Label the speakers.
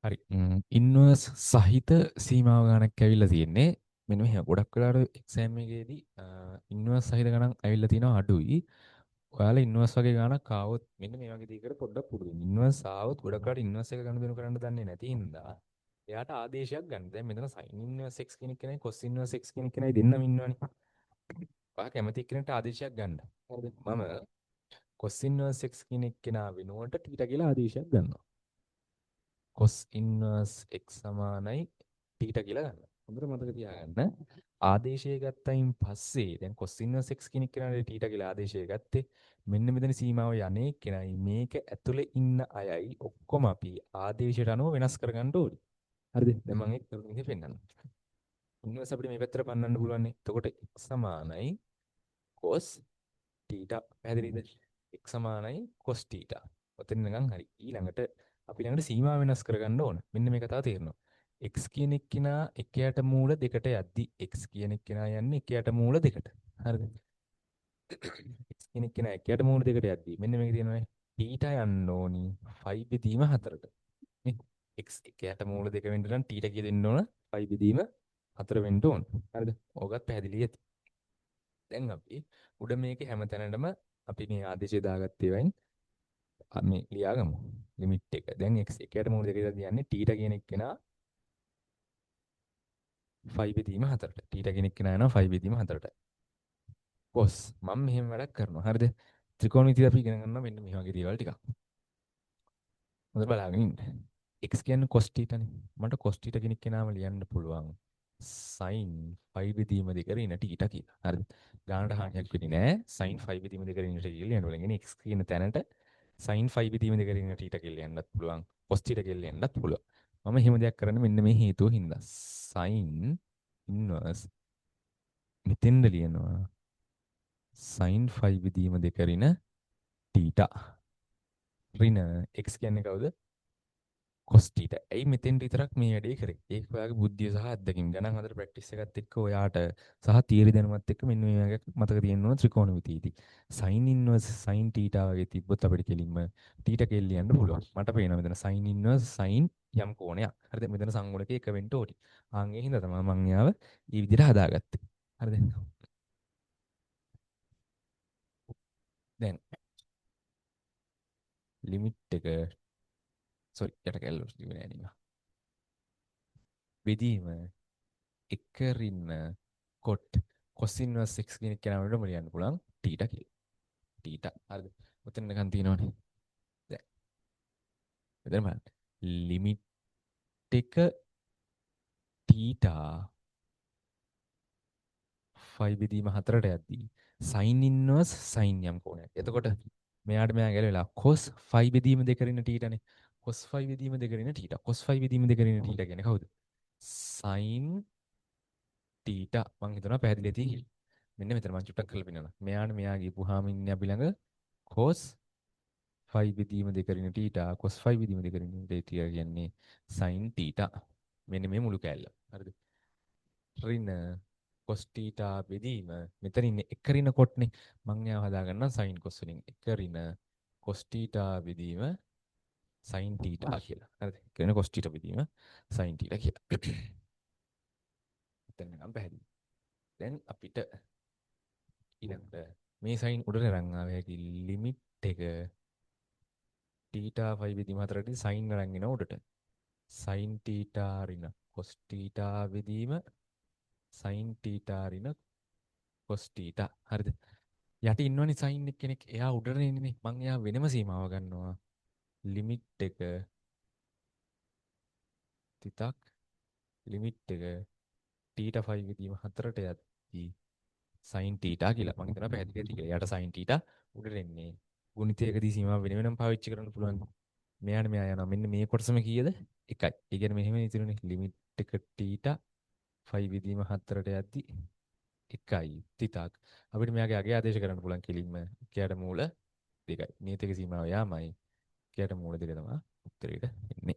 Speaker 1: හරි ඉන්වර්ස් සහිත සීමාව ගණක් ඇවිල්ලා තියෙන්නේ මෙන්න මෙහෙම ගොඩක් වෙලාවට එක්සෑම් එකේදී ඉන්වර්ස් සහිත ගණන් ඇවිල්ලා තියෙනවා අඩුයි. ඔයාලා ඉන්වර්ස් වගේ ගණක් ආවොත් මෙන්න මේ වගේ දෙයකට පොඩ්ඩක් පුරුදු වෙන්න. ඉන්වර්ස් ආවොත් ගොඩක් වෙලාවට ඉන්වර්ස් එක ගණන් කරන්න දන්නේ නැති හින්දා එයාට ආදේශයක් ගන්න. දැන් මෙතන sin ඉන්වර්ස් x කෙනෙක් කෙනයි cos ඉන්වර්ස් x කෙනෙක් කෙනයි දෙන්නම ඉන්නවනේ. ඔයා කැමති කෙනෙක්ට ආදේශයක් ගන්න. හරිද? මම cos ඉන්වර්ස් x කෙනෙක් කෙනා වෙනුවට θ කියලා ආදේශයක් ගන්නවා. cos ඉන්වර්ස් x සමානයි θ කියලා ගන්න. හොඳට මතක තියාගන්න. ආදේශය ගත්තයින් පස්සේ දැන් cos ඉන්වර්ස් x කෙනෙක් කෙනාට θ කියලා ආදේශය ගත්තේ මෙන්න මෙතන සීමාව යන්නේ කෙනයි මේක ඇතුලේ ඉන්න අයයි ඔක්කොම අපි ආදේශයට අනුව වෙනස් කරගන්න ඕනේ. හරිද? දැන් මම ඒක කරුණු විදිහට පෙන්නන්නම්. ඉන්වර්ස් අපිට මේ පැත්තට පන්නන්න පුළුවන් නේ. එතකොට x සමානයි cos θ පැහැදිලිද? x සමානයි cos θ. ඔතන නිකන් හරි. ඊළඟට අපි ළඟට සීමා වෙනස් කරගන්න ඕන. මෙන්න මේ කතාව තේරෙනවා. x කියන එක්කිනා එකයට මූල දෙකට යද්දි x කියන එක්කිනා යන්නේ එකයට මූල දෙකට. හරිද? x කියන එක්කිනා එකයට මූල දෙකට යද්දි මෙන්න මේක තියෙනවානේ. θ යන්න ඕනි 5 බෙදීම 4ට. නේ? x එකයට මූල දෙක වෙන්න නම් θ කිය දෙන්න ඕන 5 බෙදීම 4 වෙන්න ඕන. හරිද? ඕකත් පැහැදිලි ඇති. දැන් අපි උඩ මේකේ හැම තැනටම අපි මේ ආදේශය දාගත්තේ වයින් මේ ලියාගමු ලිමිට් එක. දැන් x එකයට මූල දෙකකට තියන්නේ θ කියන එක කෙනා 5 බෙදීම 4ට. θ කියන එක කෙනා යනවා 5 බෙදීම 4ට. cos මම මෙහෙම වැඩක් කරනවා. හරිද? ත්‍රිකෝණමිතිය අපි ඉගෙන ගන්නවා මෙන්න මේ වගේ දේවල් ටිකක්. හොඳට බලාගෙන ඉන්න. x කියන්නේ cos θ නේ. මට cos θ කෙනෙක් කෙනාම ලියන්න පුළුවන්. sin 5 බෙදීම දෙක ඍණ θ කියලා. හරිද? ගානට හානියක් වෙන්නේ නැහැ. sin 5 බෙදීම දෙක ඍණ θ කියලා යනවා. කියන්නේ x කියන තැනට sin 5 බෙදීම දෙක ඍණ θ කියලා යන්නත් පුළුවන්. cos θ කියලා යන්නත් පුළුවන්. මම එහෙම දෙයක් කරන්න මෙන්න මේ හේතුව හින්දා. sin inverse මෙතෙන්ද ලියනවා. sin 5 බෙදීම දෙක ඍණ θ. ඍණ x කියන්නේ කවුද? cos θ. ඇයි මෙතෙන්ට විතරක් මේ වැඩේ කරේ? ඒක ඔයාගේ බුද්ධිය සහ අත්දැකීම් ගණන් හතර ප්‍රැක්ටිස් එකත් එක්ක ඔයාට සහ තියරි දැනුමත් එක්ක මෙන්න මේ වගේ මතක තියෙන්න ඕන ත්‍රිකෝණමිතියේදී. sin inverse sin θ වගේ තිබ්බොත් අපිට කෙලින්ම θ කෙල් ලියන්න පුළුවන්. මට පේනවා මෙතන sin inverse sin යම් කෝණයක්. හරිද? මෙතන සංගුණක එක වෙන්න ඕනි. ආන් ඒ හින්දා තමයි මම යාව මේ විදිහට හදාගත්තේ. හරිද? දැන් ලිමිට් එක sorry යට කැල්ලුත් ඉවර නෑ නේ. බෙදීම එක රින්න කොට cos inverse x කියන එක යනකොට ලියන්න පුළුවන් θ කියලා. θ හරිද? ඔතන නිකන් තියෙනවනේ. දැන් මෙතන බලන්න. ලිමිට් එක θ 5 බෙදීම 4ට යද්දී sin inverse sin යම් කෝණයක්. එතකොට මෙයාට මෙයා ගැලවිලා cos 5 බෙදීම 2 රින්න θ නේ. cos 5 බෙදීම 2 රින්න θ. cos 5 බෙදීම 2 රින්න θ කියන්නේ කවුද? sin θ. මං හිතනවා පැහැදිලි ඇති කියලා. මෙන්න මෙතන මං චුට්ටක් කරලා පෙන්නනවා. මෙයාට මෙයා ගිහුවාම ඉන්නේ අපි ළඟ cos 5 බෙදීම 2 රින්න θ cos 5 බෙදීම 2 රින්න θ කියන්නේ sin θ. මෙන්න මේ මුළු කෑල්ල. හරිද? රින්න cos θ බෙදීම මෙතන ඉන්නේ එක රින්න කොටනේ. මං එයාව හදාගන්නම් sin cos වලින්. එක රින්න cos θ බෙදීම sin θ කියලා. හරිද? එක රින්න cos θ බෙදීම sin θ කියලා. එතන නම් පැහැදිලි. දැන් අපිට ඊළඟට මේ sin උඩට අරන් ආවේ කි ලිමිට් එක θ 5 බෙදීම 4ට sin අරන් එන උඩට. sin θ රින cos θ බෙදීම sin θ රින cos θ. හරිද? යට ඉන්නවනේ sin කෙනෙක්. එයා උඩට එන්නේ. මං එයා වෙනම සීමාව ගන්නවා. ලිමිට් එක තිතක් ලිමිට් එක θ 5 බෙදීම 4ට යද්දී sin θ කියලා. මං හිතනවා පැහැදිලි ඇති කියලා. යට sin θ උඩට එන්නේ. ගුණිතයකදී සීමාව වෙන වෙනම පාවිච්චි කරන්න පුළුවන්. මෙයාට මෙයා යනවා. මෙන්න මේ කොටසම කීයද? 1යි. ඒ කියන්නේ මෙහෙම ඉතිරුනේ. ලිමිට් එක θ 5 විදීම 4ට යද්දි 1යි තිතක්. අපිට මෙයාගේ අගය ආදේශ කරන්න පුළුවන් කෙලින්ම. එයාට මූල 2යි. නියතක සීමාව යාමයි. එයාට මූල 2 තමයි උත්තරේට එන්නේ.